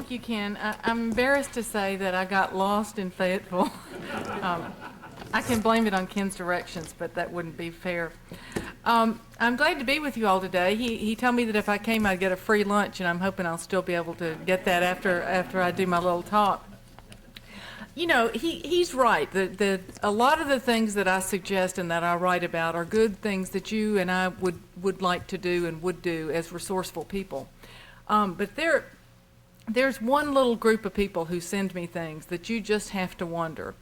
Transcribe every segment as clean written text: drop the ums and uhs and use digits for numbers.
thank you, Ken. I'm embarrassed to say that I got lost in Fayetteville. I can blame it on Ken's directions, but that wouldn't be fair. I'm glad to be with you all today. He told me that if I came, I'd get a free lunch, and I'm hoping I'll still be able to get that after I do my little talk. You know, he's right. A lot of the things that I suggest and that I write about are good things that you and I would like to do and would do as resourceful people. But there's one little group of people who send me things that you just have to wonder.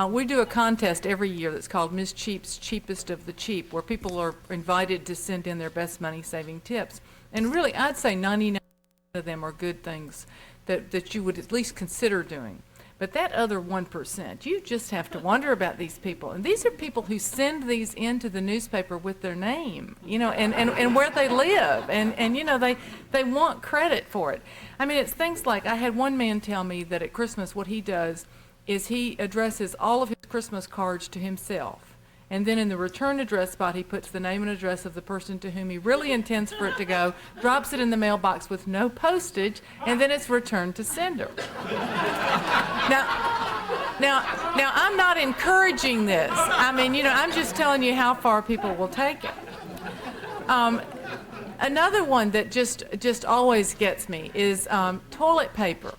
We do a contest every year that's called Ms. Cheap's Cheapest of the Cheap, where people are invited to send in their best money-saving tips. And really, I'd say 99% of them are good things that you would at least consider doing. But that other 1%, you just have to wonder about these people. And these are people who send these into the newspaper with their name, you know, and where they live. And you know, they want credit for it. I mean, it's things like, I had one man tell me that at Christmas what he does is he addresses all of his Christmas cards to himself. And then in the return address spot, he puts the name and address of the person to whom he really intends for it to go, drops it in the mailbox with no postage, and then it's returned to sender. Now, I'm not encouraging this. I mean, you know, I'm just telling you how far people will take it. Another one that just always gets me is toilet paper.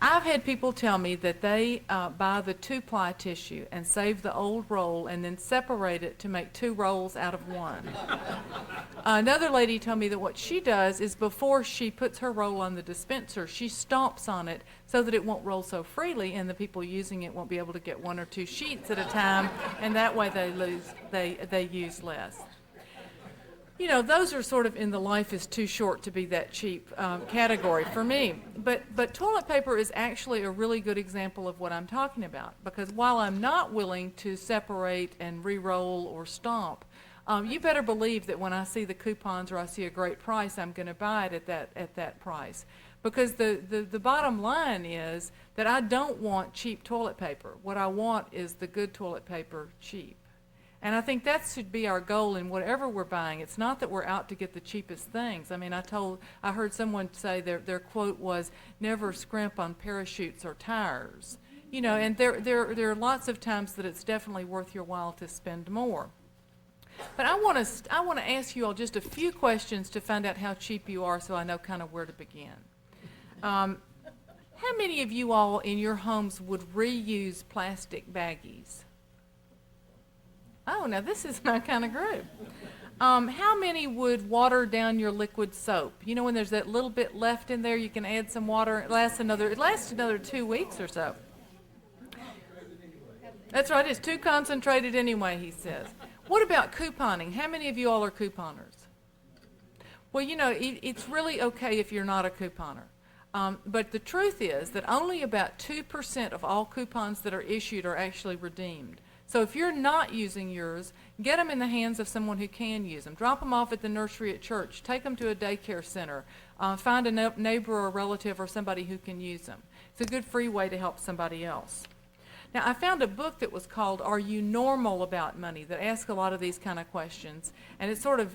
I've had people tell me that they buy the 2-ply tissue and save the old roll and then separate it to make 2 rolls out of one. Another lady told me that what she does is before she puts her roll on the dispenser, she stomps on it so that it won't roll so freely and the people using it won't be able to get 1 or 2 sheets at a time, and that way they use less. You know, those are sort of in the life is too short to be that cheap category for me. But toilet paper is actually a really good example of what I'm talking about, because while I'm not willing to separate and re-roll or stomp, you better believe that when I see the coupons or I see a great price, I'm going to buy it at that price. Because the bottom line is that I don't want cheap toilet paper. What I want is the good toilet paper cheap. And I think that should be our goal in whatever we're buying. It's not that we're out to get the cheapest things. I mean, I heard someone say their quote was, "Never scrimp on parachutes or tires." You know, and there are lots of times that it's definitely worth your while to spend more. But I want to ask you all just a few questions to find out how cheap you are, so I know kind of where to begin. How many of you all in your homes would reuse plastic baggies? Oh, now this is my kind of group. How many would water down your liquid soap? You know, when there's that little bit left in there, you can add some water. It lasts another 2 weeks or so. That's right. It's too concentrated anyway, he says. What about couponing? How many of you all are couponers? Well, you know, it's really okay if you're not a couponer. But the truth is that only about 2% of all coupons that are issued are actually redeemed. So if you're not using yours, get them in the hands of someone who can use them. Drop them off at the nursery at church. Take them to a daycare center. Find a neighbor or a relative or somebody who can use them. It's a good free way to help somebody else. Now, I found a book that was called Are You Normal About Money that asks a lot of these kind of questions, and it sort of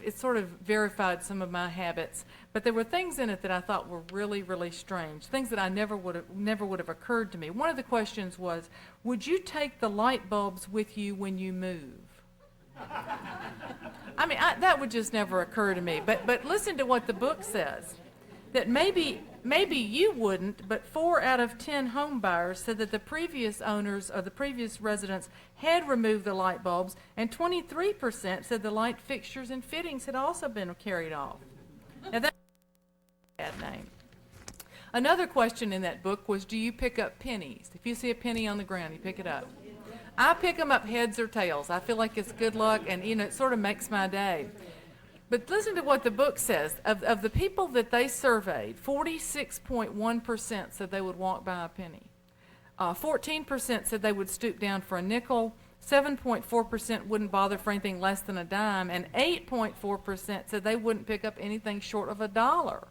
verified some of my habits, but there were things in it that I thought were really, really strange, things that I never would have occurred to me. One of the questions was, would you take the light bulbs with you when you move? I mean, that would just never occur to me, but listen to what the book says. That maybe you wouldn't, but 4 out of 10 home buyers said that the previous owners or the previous residents had removed the light bulbs, and 23% said the light fixtures and fittings had also been carried off. Now that's a bad name. Another question in that book was, do you pick up pennies? If you see a penny on the ground, you pick it up. I pick them up heads or tails. I feel like it's good luck, and you know, it sort of makes my day. But listen to what the book says. Of the people that they surveyed, 46.1% said they would walk by a penny. 14% said they would stoop down for a nickel. 7.4% wouldn't bother for anything less than a dime. And 8.4% said they wouldn't pick up anything short of $1.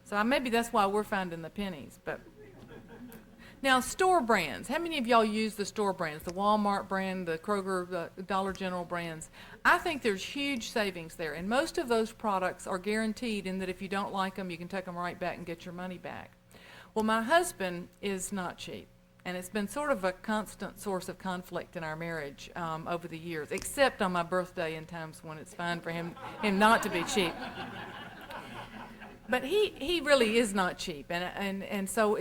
So maybe that's why we're finding the pennies. But now, store brands. How many of y'all use the store brands, the Walmart brand, the Kroger, the Dollar General brands? I think there's huge savings there, and most of those products are guaranteed in that if you don't like them, you can take them right back and get your money back. Well, my husband is not cheap, and it's been sort of a constant source of conflict in our marriage over the years, except on my birthday and times when it's fine for him not to be cheap. But he really is not cheap, and so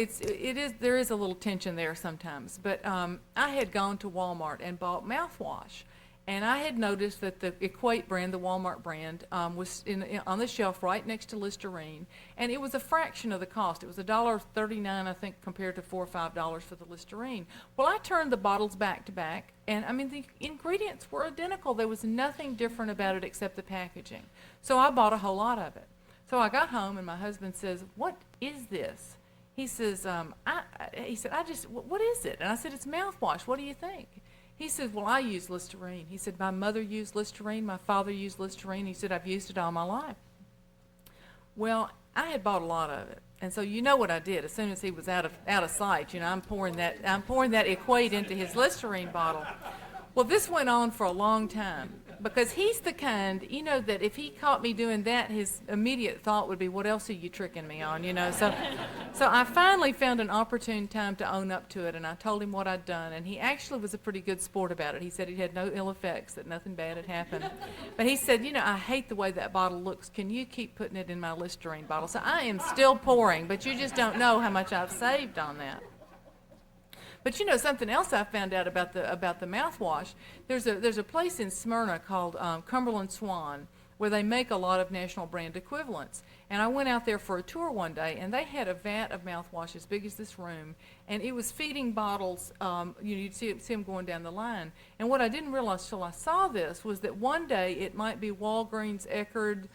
there is a little tension there sometimes. But I had gone to Walmart and bought mouthwash, and I had noticed that the Equate brand, the Walmart brand, was on the shelf right next to Listerine, and it was a fraction of the cost. It was $1.39, I think, compared to $4 or $5 for the Listerine. Well, I turned the bottles back to back, and I mean the ingredients were identical. There was nothing different about it except the packaging. So I bought a whole lot of it. So I got home, and my husband says, "What is this?" He says, he said, what is it? And I said, "It's mouthwash. What do you think?" He said, "Well, I use Listerine." He said, "My mother used Listerine. My father used Listerine." He said, "I've used it all my life." Well, I had bought a lot of it, and so you know what I did. As soon as he was out of sight, I'm pouring that Equate into his Listerine bottle. Well, this went on for a long time, because he's the kind, that if he caught me doing that, his immediate thought would be, "What else are you tricking me on?" So I finally found an opportune time to own up to it, and I told him what I'd done, and he actually was a pretty good sport about it. He said he had no ill effects, that nothing bad had happened. But he said, "I hate the way that bottle looks. Can you keep putting it in my Listerine bottle?" So I am still pouring, but you just don't know how much I've saved on that. But something else I found out about the mouthwash. There's a place in Smyrna called Cumberland Swan, where they make a lot of national brand equivalents. And I went out there for a tour one day, and they had a vat of mouthwash as big as this room, and it was feeding bottles. You'd see them going down the line. And what I didn't realize till I saw this was that one day it might be Walgreens, Eckerd,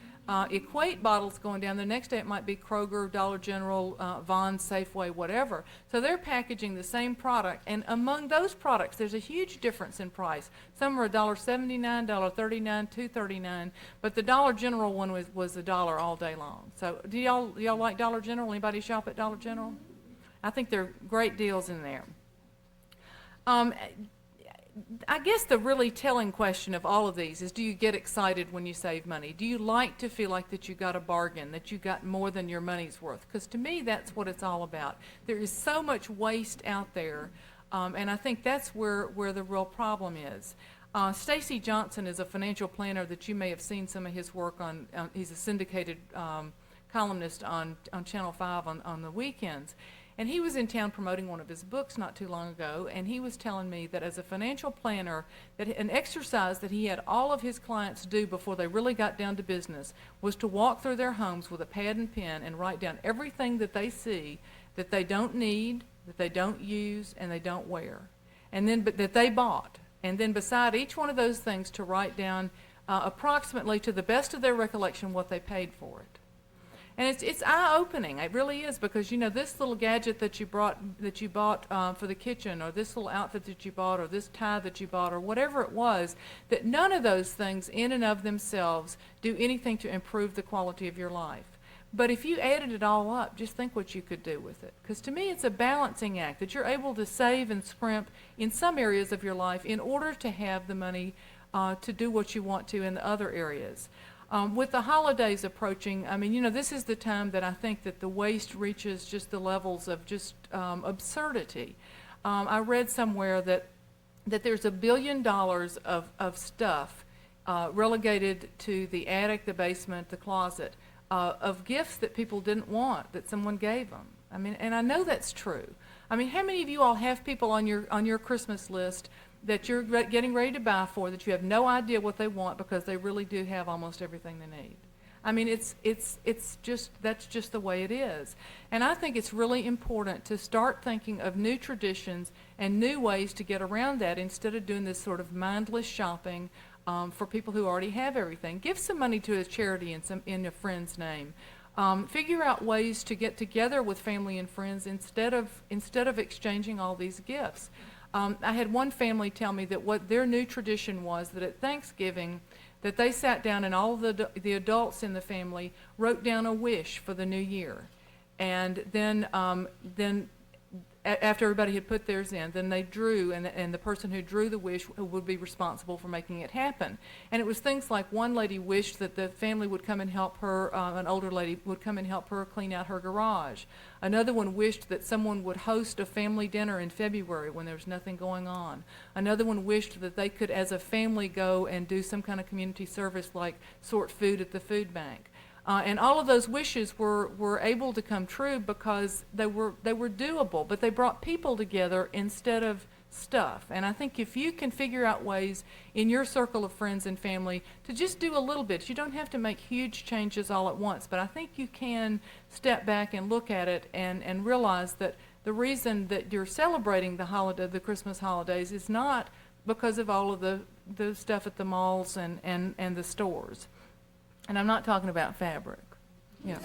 Equate bottles going down. The next day it might be Kroger, Dollar General, Vons, Safeway, whatever. So they're packaging the same product, and among those products there's a huge difference in price. Some are $1.79, $1.39, $2.39, but the Dollar General one was $1 all day long. So do y'all like Dollar General? Anybody shop at Dollar General? I think there are great deals in there. I guess the really telling question of all of these is, do you get excited when you save money? Do you like to feel like that you got a bargain, that you got more than your money's worth? Because to me, that's what it's all about. There is so much waste out there, and I think that's where the real problem is. Stacy Johnson is a financial planner that you may have seen some of his work on. He's a syndicated columnist on Channel 5 on the weekends. And he was in town promoting one of his books not too long ago, and he was telling me that as a financial planner, that an exercise that he had all of his clients do before they really got down to business was to walk through their homes with a pad and pen and write down everything that they see that they don't need, that they don't use, and they don't wear, and then that they bought. And then beside each one of those things to write down approximately to the best of their recollection what they paid for it. And it's eye-opening. It really is, because this little gadget that you bought for the kitchen, or this little outfit that you bought, or this tie that you bought, or whatever it was, that none of those things in and of themselves do anything to improve the quality of your life. But if you added it all up, just think what you could do with it. Because to me, it's a balancing act, that you're able to save and scrimp in some areas of your life in order to have the money to do what you want to in the other areas. With the holidays approaching, this is the time that I think that the waste reaches just the levels of just absurdity. I read somewhere that there's $1 billion of stuff relegated to the attic, the basement, the closet, of gifts that people didn't want, that someone gave them. And I know that's true. How many of you all have people on your Christmas list that you're getting ready to buy for, that you have no idea what they want because they really do have almost everything they need? That's just the way it is. And I think it's really important to start thinking of new traditions and new ways to get around that, instead of doing this sort of mindless shopping for people who already have everything. Give some money to a charity in a friend's name. Figure out ways to get together with family and friends instead of exchanging all these gifts. I had one family tell me that what their new tradition was, that at Thanksgiving, that they sat down and all of the adults in the family wrote down a wish for the new year. And then after everybody had put theirs in, then they drew, and the person who drew the wish would be responsible for making it happen. And it was things like one lady wished that the family would come and help her, an older lady would come and help her clean out her garage. Another one wished that someone would host a family dinner in February when there was nothing going on. Another one wished that they could, as a family, go and do some kind of community service like sort food at the food bank. And all of those wishes were able to come true because they were doable, but they brought people together instead of stuff. And I think if you can figure out ways in your circle of friends and family to just do a little bit, you don't have to make huge changes all at once, but I think you can step back and look at it and realize that the reason that you're celebrating the Christmas holidays is not because of all of the stuff at the malls and the stores. And I'm not talking about fabric. Yeah.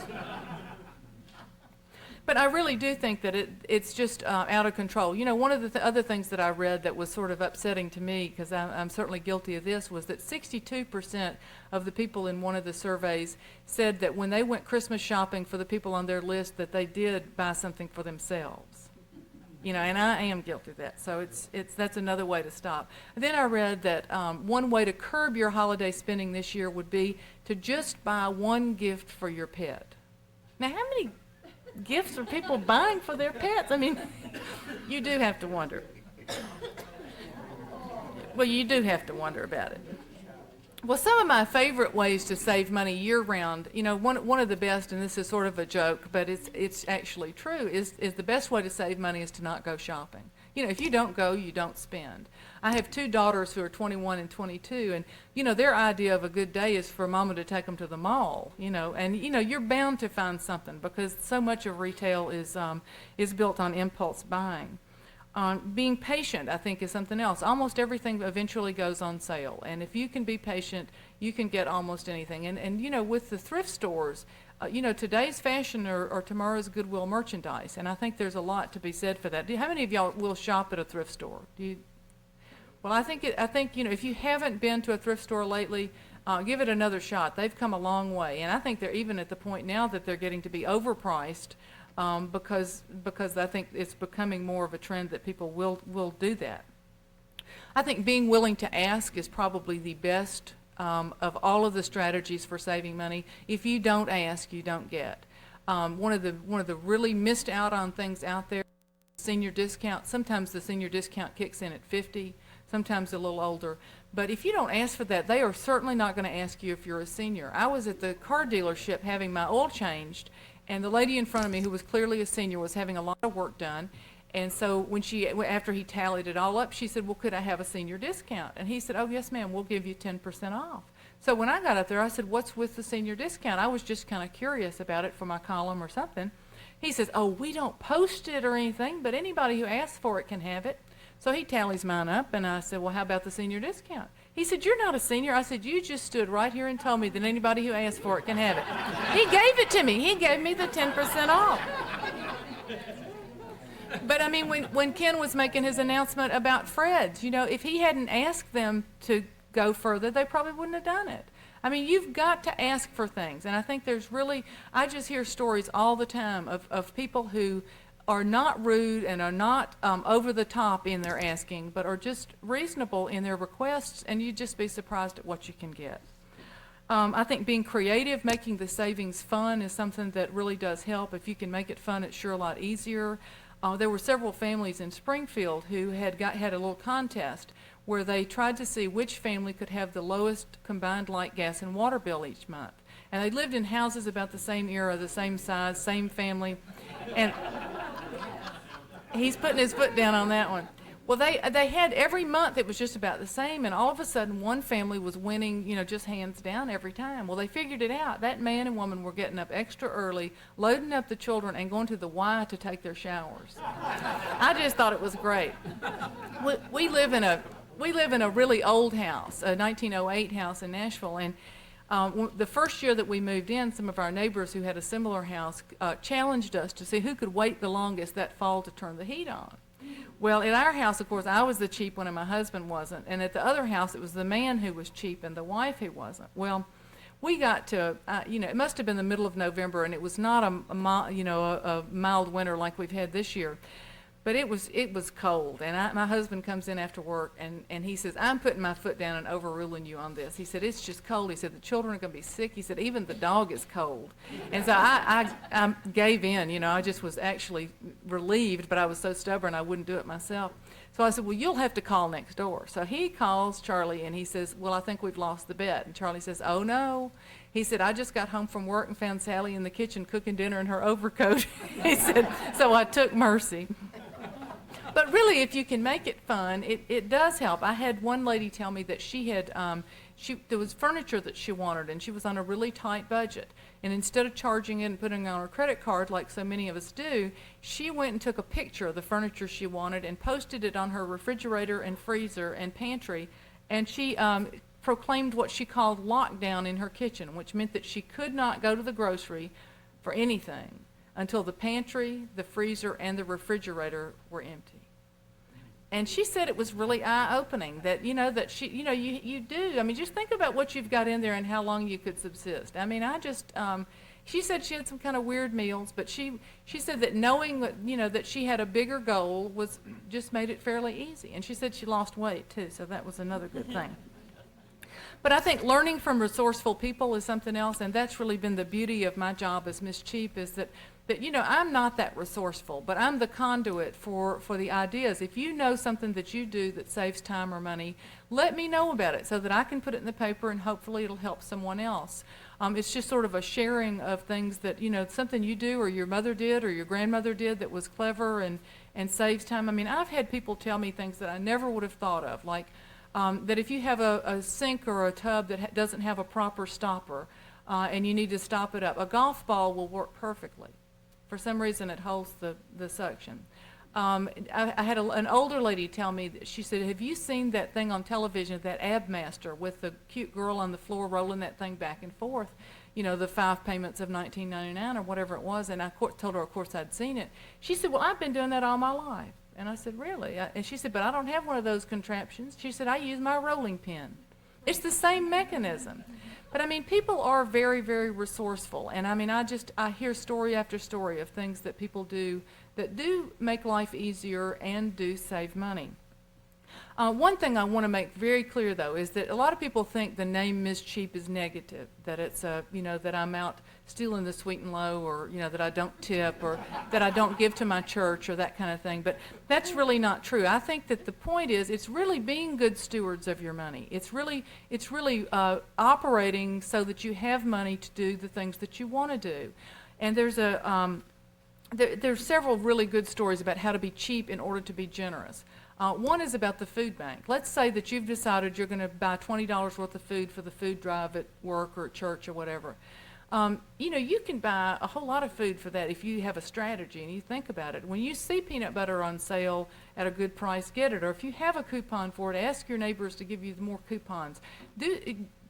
But I really do think that it's just out of control. You know, one of the other things that I read that was sort of upsetting to me, because I'm certainly guilty of this, was that 62% of the people in one of the surveys said that when they went Christmas shopping for the people on their list, that they did buy something for themselves. You know, and I am guilty of that, so that's another way to stop. And then I read that one way to curb your holiday spending this year would be to just buy one gift for your pet. Now, how many gifts are people buying for their pets? I mean, you do have to wonder. Well, you do have to wonder about it. Well, some of my favorite ways to save money year-round, you know, one of the best, and this is sort of a joke, but it's actually true, is the best way to save money is to not go shopping. You know, if you don't go, you don't spend. I have two daughters who are 21 and 22, and, you know, their idea of a good day is for Mama to take them to the mall, you know, and, you know, you're bound to find something because so much of retail is built on impulse buying. Being patient, I think, is something else. Almost everything eventually goes on sale, and if you can be patient, you can get almost anything. And you know, with the thrift stores, you know, today's fashion or tomorrow's Goodwill merchandise, and I think there's a lot to be said for that. How many of y'all will shop at a thrift store? Well, I think you know, if you haven't been to a thrift store lately, give it another shot. They've come a long way, and I think they're even at the point now that they're getting to be overpriced. Because I think it's becoming more of a trend that people will do that. I think being willing to ask is probably the best of all of the strategies for saving money. If you don't ask, you don't get. One of the really missed out on things out there, senior discount. Sometimes the senior discount kicks in at 50, sometimes a little older. But if you don't ask for that, they are certainly not going to ask you if you're a senior. I was at the car dealership having my oil changed, and the lady in front of me, who was clearly a senior, was having a lot of work done. And so after he tallied it all up, she said, well, could I have a senior discount? And he said, oh, yes, ma'am, we'll give you 10% off. So when I got up there, I said, what's with the senior discount? I was just kind of curious about it for my column or something. He says, oh, we don't post it or anything, but anybody who asks for it can have it. So he tallies mine up, and I said, well, how about the senior discount? He said, you're not a senior. I said, you just stood right here and told me that anybody who asked for it can have it. He gave it to me. He gave me the 10% off. But, I mean, when Ken was making his announcement about Fred's, you know, if he hadn't asked them to go further, they probably wouldn't have done it. I mean, you've got to ask for things. And I think there's really, I just hear stories all the time of people who are not rude and are not over the top in their asking, but are just reasonable in their requests, and you'd just be surprised at what you can get. I think being creative, making the savings fun is something that really does help. If you can make it fun, it's sure a lot easier. There were several families in Springfield who had a little contest where they tried to see which family could have the lowest combined light, gas, and water bill each month. And they lived in houses about the same era, the same size, same family, and he's putting his foot down on that one. Well, they had every month it was just about the same, and all of a sudden one family was winning, you know, just hands down every time. Well, they figured it out. That man and woman were getting up extra early, loading up the children, and going to the Y to take their showers. I just thought it was great. We live in a really old house, a 1908 house in Nashville, and the first year that we moved in, some of our neighbors who had a similar house challenged us to see who could wait the longest that fall to turn the heat on. Well, at our house, of course, I was the cheap one and my husband wasn't. And at the other house, it was the man who was cheap and the wife who wasn't. Well, we got to, you know, it must have been the middle of November, and it was not a mild winter like we've had this year. But it was cold, and my husband comes in after work, and he says, I'm putting my foot down and overruling you on this. He said, it's just cold. He said, the children are going to be sick. He said, even the dog is cold. And so I gave in, you know. I just was actually relieved, but I was so stubborn I wouldn't do it myself. So I said, well, you'll have to call next door. So he calls Charlie, and he says, well, I think we've lost the bet. And Charlie says, oh, no. He said, I just got home from work and found Sally in the kitchen cooking dinner in her overcoat. He said, so I took mercy. But really, if you can make it fun, it does help. I had one lady tell me that she had, there was furniture that she wanted, and she was on a really tight budget. And instead of charging it and putting it on her credit card like so many of us do, she went and took a picture of the furniture she wanted and posted it on her refrigerator and freezer and pantry. And she proclaimed what she called lockdown in her kitchen, which meant that she could not go to the grocery for anything until the pantry, the freezer, and the refrigerator were empty. And she said it was really eye-opening that, you know, that she, you know, you do. I mean, just think about what you've got in there and how long you could subsist. I mean, she said she had some kind of weird meals, but she said that knowing that, you know, that she had a bigger goal was just made it fairly easy. And she said she lost weight, too, so that was another good thing. But I think learning from resourceful people is something else, and that's really been the beauty of my job as Miss Cheap, is that you know, I'm not that resourceful, but I'm the conduit for the ideas. If you know something that you do that saves time or money, let me know about it so that I can put it in the paper and hopefully it'll help someone else. It's just sort of a sharing of things that, you know, something you do or your mother did or your grandmother did that was clever and saves time. I mean, I've had people tell me things that I never would have thought of, like that if you have a sink or a tub that doesn't have a proper stopper and you need to stop it up, a golf ball will work perfectly. For some reason, it holds the suction. I had an older lady tell me, that she said, have you seen that thing on television, that Abmaster, with the cute girl on the floor rolling that thing back and forth, you know, the 5 payments of $19.99 or whatever it was, and I told her, of course, I'd seen it. She said, well, I've been doing that all my life. And I said, really? And she said, but I don't have one of those contraptions. She said, I use my rolling pin. It's the same mechanism. But I mean, people are very, very resourceful. And I mean, I hear story after story of things that people do that do make life easier and do save money. One thing I want to make very clear, though, is that a lot of people think the name Ms. Cheap is negative, that it's, you know, that I'm out stealing the sweet and low, or, you know, that I don't tip, or that I don't give to my church, or that kind of thing. But that's really not true. I think that the point is, it's really being good stewards of your money. It's really operating so that you have money to do the things that you want to do. And there's there's several really good stories about how to be cheap in order to be generous. One is about the food bank. Let's say that you've decided you're going to buy $20 worth of food for the food drive at work or at church or whatever. You know, you can buy a whole lot of food for that if you have a strategy and you think about it. When you see peanut butter on sale at a good price, get it. Or if you have a coupon for it, ask your neighbors to give you more coupons.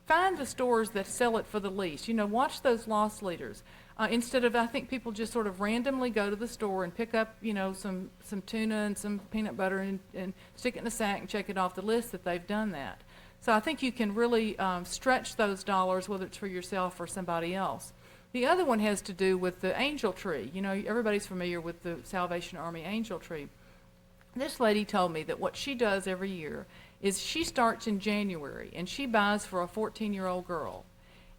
Find the stores that sell it for the least. You know, watch those loss leaders. Instead of, I think people just sort of randomly go to the store and pick up, you know, some tuna and some peanut butter and stick it in a sack and check it off the list that they've done that. So I think you can really stretch those dollars, whether it's for yourself or somebody else. The other one has to do with the angel tree. You know, everybody's familiar with the Salvation Army angel tree. This lady told me that what she does every year is she starts in January and she buys for a 14-year-old girl.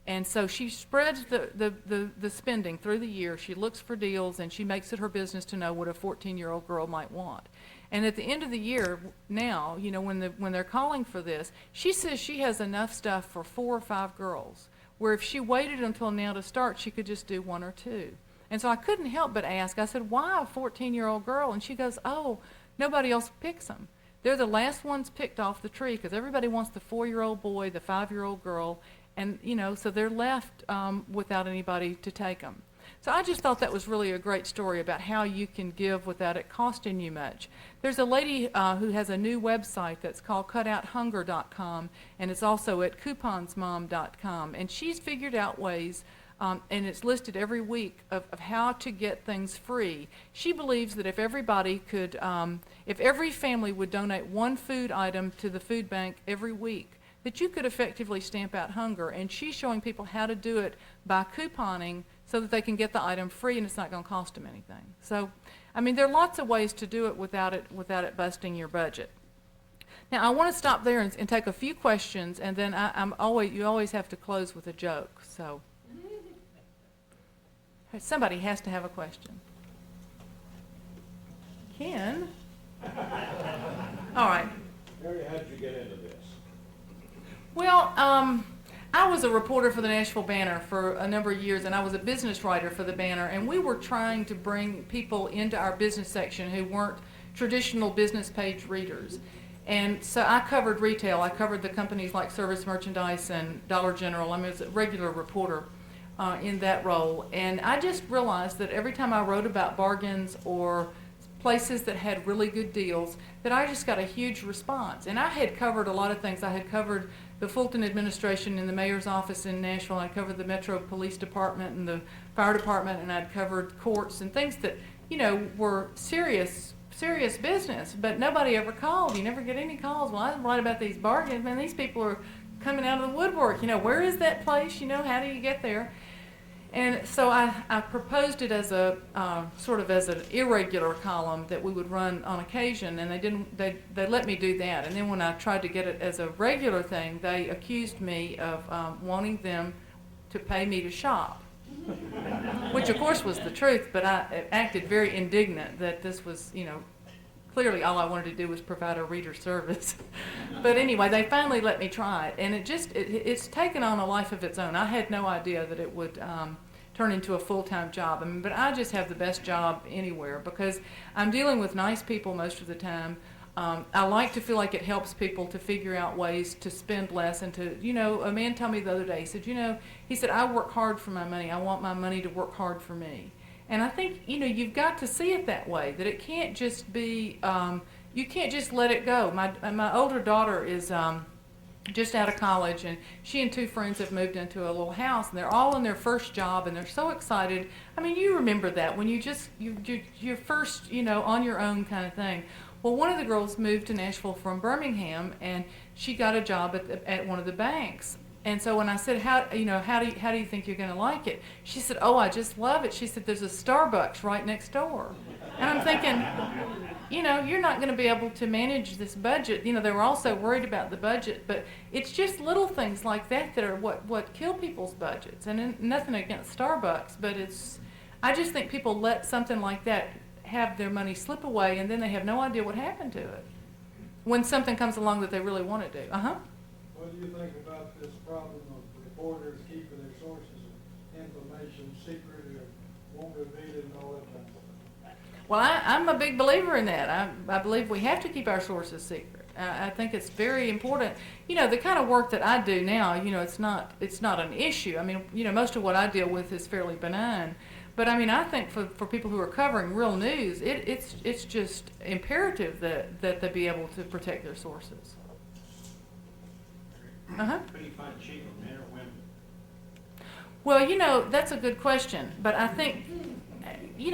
And so she spreads the spending through the year. She looks for deals, and she makes it her business to know what a 14-year-old girl might want. And at the end of the year, now, you know, when they're calling for this, she says she has enough stuff for 4 or 5 girls, where if she waited until now to start, she could just do 1 or 2. And so I couldn't help but ask, I said, why a 14-year-old girl? And she goes, oh, nobody else picks them. They're the last ones picked off the tree because everybody wants the 4-year-old boy, the 5-year-old girl, and, you know, so they're left without anybody to take them. So I just thought that was really a great story about how you can give without it costing you much. There's a lady who has a new website that's called cutouthunger.com, and it's also at couponsmom.com, and she's figured out ways, and it's listed every week, of how to get things free. She believes that if everybody could, if every family would donate 1 food item to the food bank every week, that you could effectively stamp out hunger. And she's showing people how to do it by couponing so that they can get the item free and it's not going to cost them anything. So, I mean, there are lots of ways to do it without it busting your budget. Now, I want to stop there and take a few questions, and then you always have to close with a joke. So, somebody has to have a question. Ken? All right. Mary, how did you get into this? Well, I was a reporter for the Nashville Banner for a number of years, and I was a business writer for the Banner, and we were trying to bring people into our business section who weren't traditional business page readers. And so I covered retail. I covered the companies like Service Merchandise and Dollar General. I mean, I was a regular reporter in that role. And I just realized that every time I wrote about bargains or places that had really good deals, that I just got a huge response. And I had covered a lot of things. I had covered the Fulton administration in the mayor's office in Nashville. I covered the Metro Police Department and the fire department, and I'd covered courts and things that, were serious business, but nobody ever called. You never get any calls. Well, I write about these bargains. Man, these people are coming out of the woodwork. Where is that place? How do you get there? And so I proposed it as a sort of as an irregular column that we would run on occasion, and they let me do that. And then when I tried to get it as a regular thing, they accused me of wanting them to pay me to shop. Which of course was the truth, but I acted very indignant that this was, clearly all I wanted to do was provide a reader service. But anyway, they finally let me try it, and it's taken on a life of its own. I had no idea that it would turn into a full-time job. But I just have the best job anywhere because I'm dealing with nice people most of the time. I like to feel like it helps people to figure out ways to spend less and to, a man told me the other day, he said, I work hard for my money. I want my money to work hard for me. And I think, you've got to see it that way, that it can't just be, you can't just let it go. My older daughter is just out of college, and she and two friends have moved into a little house, and they're all in their first job, and they're so excited. I mean, you remember that when you're first, on your own kind of thing. Well, one of the girls moved to Nashville from Birmingham, and she got a job at one of the banks. And so when I said, how do you think you're going to like it? She said, oh, I just love it. She said, there's a Starbucks right next door. And I'm thinking, you're not going to be able to manage this budget. They were also worried about the budget, but it's just little things like that are what kill people's budgets. And nothing against Starbucks, but I just think people let something like that have their money slip away, and then they have no idea what happened to it when something comes along that they really want to do. What do you think about this problem of reporters keeping their sources of information secret or won't reveal it and all that kind of stuff? Well, I'm a big believer in that. I believe we have to keep our sources secret. I think it's very important. The kind of work that I do now, it's not an issue. I mean, most of what I deal with is fairly benign. But I mean, I think for people who are covering real news, it's just imperative that they be able to protect their sources. Who do you find cheaper, men or women? Well, that's a good question. But I think,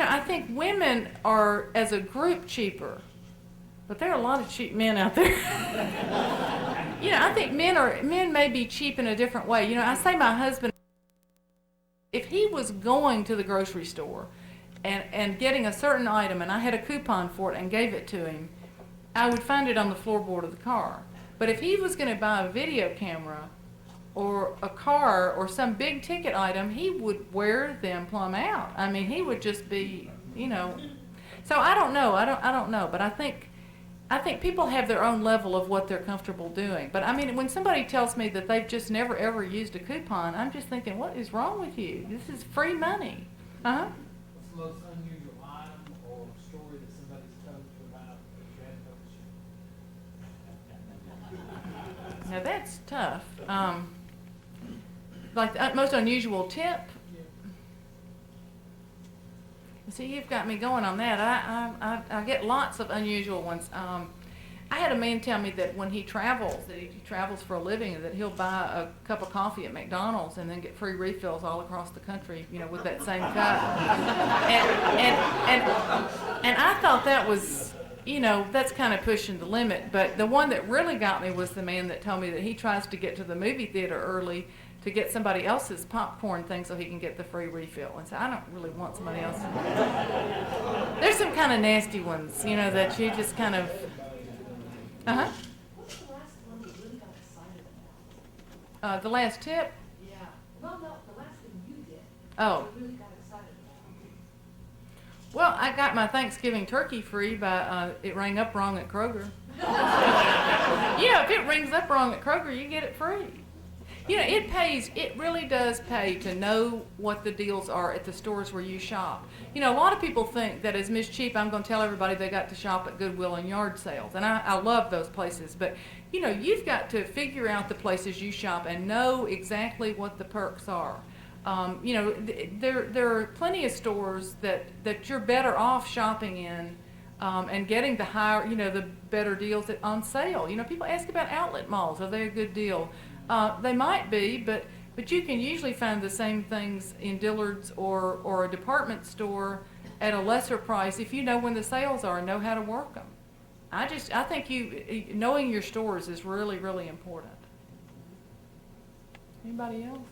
I think women are, as a group, cheaper. But there are a lot of cheap men out there. I think men may be cheap in a different way. I say my husband, if he was going to the grocery store and getting a certain item and I had a coupon for it and gave it to him, I would find it on the floorboard of the car. But if he was going to buy a video camera or a car or some big ticket item, he would wear them plumb out. I mean, he would just be, So I don't know. I don't know. But I think people have their own level of what they're comfortable doing. But I mean, when somebody tells me that they've just never ever used a coupon, I'm just thinking, what is wrong with you? This is free money. What's the most unusual item or story that somebody's told you about that you hadn't noticed? Now that's tough. Like the most unusual tip. See, you've got me going on that. I get lots of unusual ones. I had a man tell me that when he travels for a living, that he'll buy a cup of coffee at McDonald's and then get free refills all across the country, with that same cup. And I thought that was, that's kind of pushing the limit. But the one that really got me was the man that told me that he tries to get to the movie theater early to get somebody else's popcorn thing so he can get the free refill. And so I don't really want somebody else. There's some kind of nasty ones, you know, that you just kind of, uh-huh. What's the last one you really got excited about? The last tip, Yeah. No, the last thing you did. oh. You really got excited about. Well, I got my Thanksgiving turkey free by, it rang up wrong at Kroger. Yeah, if it rings up wrong at Kroger, you get it free. You know, it really does pay to know what the deals are at the stores where you shop. You know, a lot of people think that as Ms. Cheap, I'm going to tell everybody they got to shop at Goodwill and yard sales. And I love those places. But, you know, you've got to figure out the places you shop and know exactly what the perks are. You know, there are plenty of stores that you're better off shopping in and getting the higher, you know, the better deals on sale. You know, people ask about outlet malls. Are they a good deal? They might be, but you can usually find the same things in Dillard's or a department store at a lesser price if you know when the sales are and know how to work them. I think knowing your stores is really, really important. Anybody else?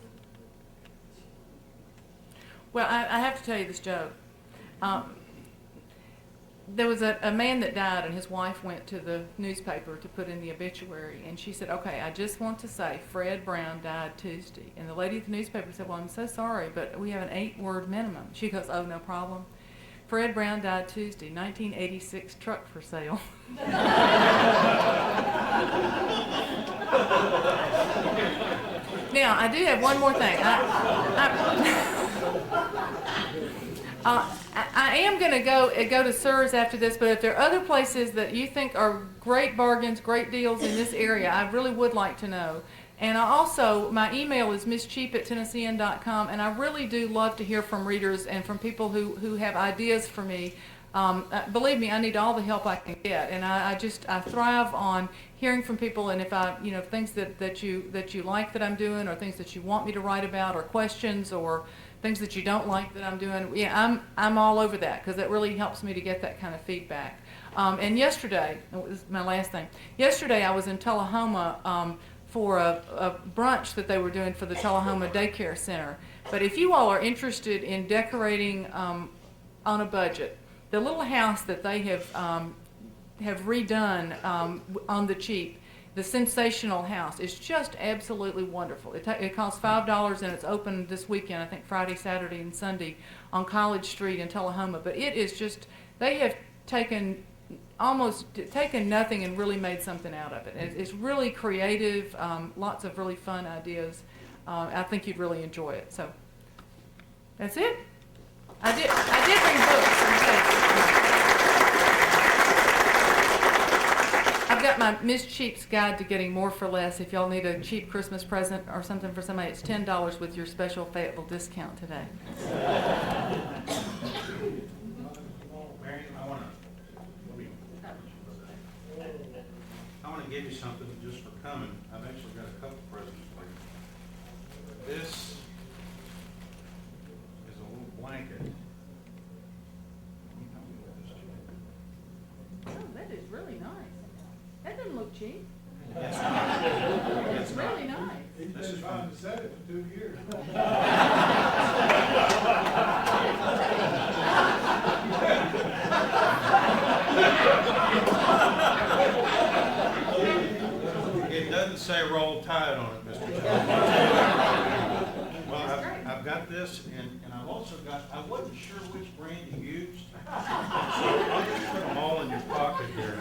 Well, I have to tell you this joke. There was a man that died, and his wife went to the newspaper to put in the obituary, and she said, okay, I just want to say Fred Brown died Tuesday. And the lady at the newspaper said, well, I'm so sorry, but we have an 8-word minimum. She goes, oh, no problem. Fred Brown died Tuesday, 1986 truck for sale. Now, I do have one more thing. I am going to go to Sir's after this, but if there are other places that you think are great bargains, great deals in this area, I really would like to know. And my email is misscheap@tennessean.com, and I really do love to hear from readers and from people who have ideas for me. Believe me, I need all the help I can get, and I thrive on hearing from people, and if things that you like that I'm doing, or things that you want me to write about, or questions, or things that you don't like that I'm doing, yeah, I'm all over that, because it really helps me to get that kind of feedback. And yesterday, it was my last thing. Yesterday I was in Tullahoma for a brunch that they were doing for the Tullahoma Daycare Center. But if you all are interested in decorating on a budget, the little house that they have redone on the cheap, the Sensational House, is just absolutely wonderful. It costs $5 and it's open this weekend, I think Friday, Saturday, and Sunday on College Street in Tullahoma. But it is just, they have taken nothing and really made something out of it. It's really creative, lots of really fun ideas. I think you'd really enjoy it. So that's it. I did bring books. I've got my Ms. Cheap's Guide to Getting More for Less. If y'all need a cheap Christmas present or something for somebody, it's $10 with your special Fayetteville discount today. Mary, I want to give you something just for coming. I've actually got a couple presents for you. This is a little blanket. Oh, that is really nice. That doesn't look cheap. It's It's really nice. He's This is been trying to set it for 2 years. It doesn't say Roll Tide on it, Mr. Chairman. Well, I've got this, and I've also got, I wasn't sure which brand you used. So I'll just put them all in your pocket here.